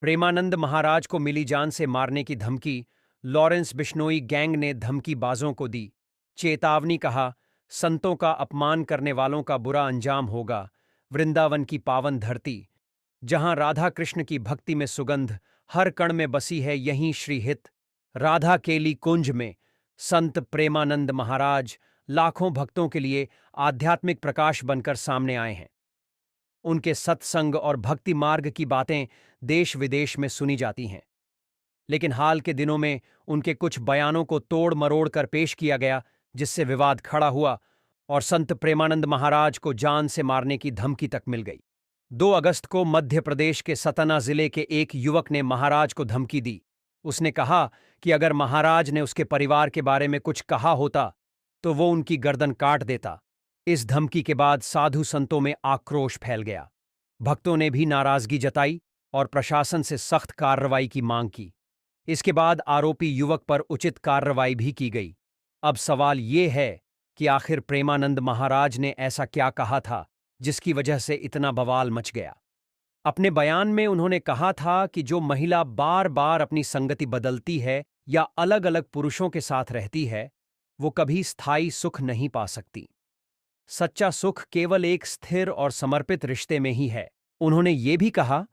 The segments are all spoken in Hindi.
प्रेमानंद महाराज को मिली जान से मारने की धमकी लॉरेंस बिश्नोई गैंग ने धमकीबाजों को दी। चेतावनी कहा, संतों का अपमान करने वालों का बुरा अंजाम होगा। वृंदावन की पावन धरती, जहां राधा कृष्ण की भक्ति में सुगंध हर कण में बसी है, यहीं श्रीहित राधा केली कुंज में संत प्रेमानंद महाराज लाखों भक्तों के लिए आध्यात्मिक प्रकाश बनकर सामने आए हैं। उनके सत्संग और भक्ति मार्ग की बातें देश विदेश में सुनी जाती हैं, लेकिन हाल के दिनों में उनके कुछ बयानों को तोड़ मरोड़ कर पेश किया गया, जिससे विवाद खड़ा हुआ और संत प्रेमानंद महाराज को जान से मारने की धमकी तक मिल गई। 2 अगस्त को मध्य प्रदेश के सतना जिले के एक युवक ने महाराज को धमकी दी। उसने कहा कि अगर महाराज ने उसके परिवार के बारे में कुछ कहा होता तो वो उनकी गर्दन काट देता। इस धमकी के बाद साधु संतों में आक्रोश फैल गया। भक्तों ने भी नाराजगी जताई और प्रशासन से सख्त कार्रवाई की मांग की। इसके बाद आरोपी युवक पर उचित कार्रवाई भी की गई। अब सवाल ये है कि आखिर प्रेमानंद महाराज ने ऐसा क्या कहा था जिसकी वजह से इतना बवाल मच गया। अपने बयान में उन्होंने कहा था कि जो महिला बार बार अपनी संगति बदलती है या अलग अलग पुरुषों के साथ रहती है, वो कभी स्थायी सुख नहीं पा सकती। सच्चा सुख केवल एक स्थिर और समर्पित रिश्ते में ही है। उन्होंने ये भी कहा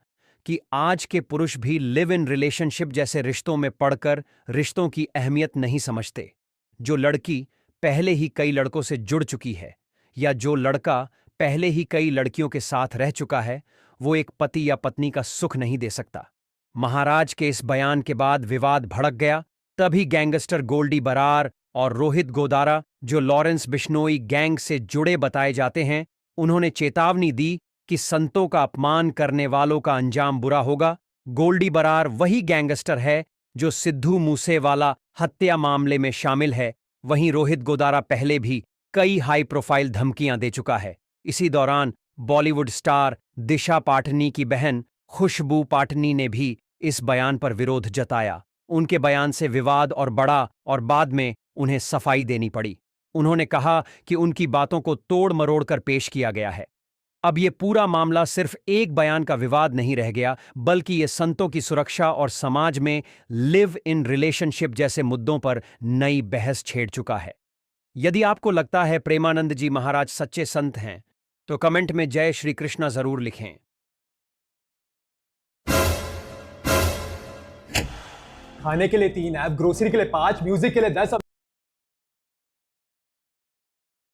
कि आज के पुरुष भी लिव इन रिलेशनशिप जैसे रिश्तों में पड़कर रिश्तों की अहमियत नहीं समझते। जो लड़की पहले ही कई लड़कों से जुड़ चुकी है या जो लड़का पहले ही कई लड़कियों के साथ रह चुका है, वो एक पति या पत्नी का सुख नहीं दे सकता। महाराज के इस बयान के बाद विवाद भड़क गया। तभी गैंगस्टर गोल्डी बरार और रोहित गोदारा, जो लॉरेंस बिश्नोई गैंग से जुड़े बताए जाते हैं, उन्होंने चेतावनी दी कि संतों का अपमान करने वालों का अंजाम बुरा होगा। गोल्डी बरार वही गैंगस्टर है जो सिद्धू मूसेवाला हत्या मामले में शामिल है। वहीं रोहित गोदारा पहले भी कई हाई प्रोफाइल धमकियां दे चुका है। इसी दौरान बॉलीवुड स्टार दिशा पाटनी की बहन खुशबू पाटनी ने भी इस बयान पर विरोध जताया। उनके बयान से विवाद और बढ़ा और बाद में उन्हें सफाई देनी पड़ी। उन्होंने कहा कि उनकी बातों को तोड़ मरोड़ कर पेश किया गया है। अब ये पूरा मामला सिर्फ एक बयान का विवाद नहीं रह गया, बल्कि ये संतों की सुरक्षा और समाज में लिव इन रिलेशनशिप जैसे मुद्दों पर नई बहस छेड़ चुका है। यदि आपको लगता है प्रेमानंद जी महाराज सच्चे संत हैं, तो कमेंट में जय श्री कृष्णा जरूर लिखें। खाने के लिए 3 ऐप, ग्रोसरी के लिए 5, म्यूजिक के लिए 10।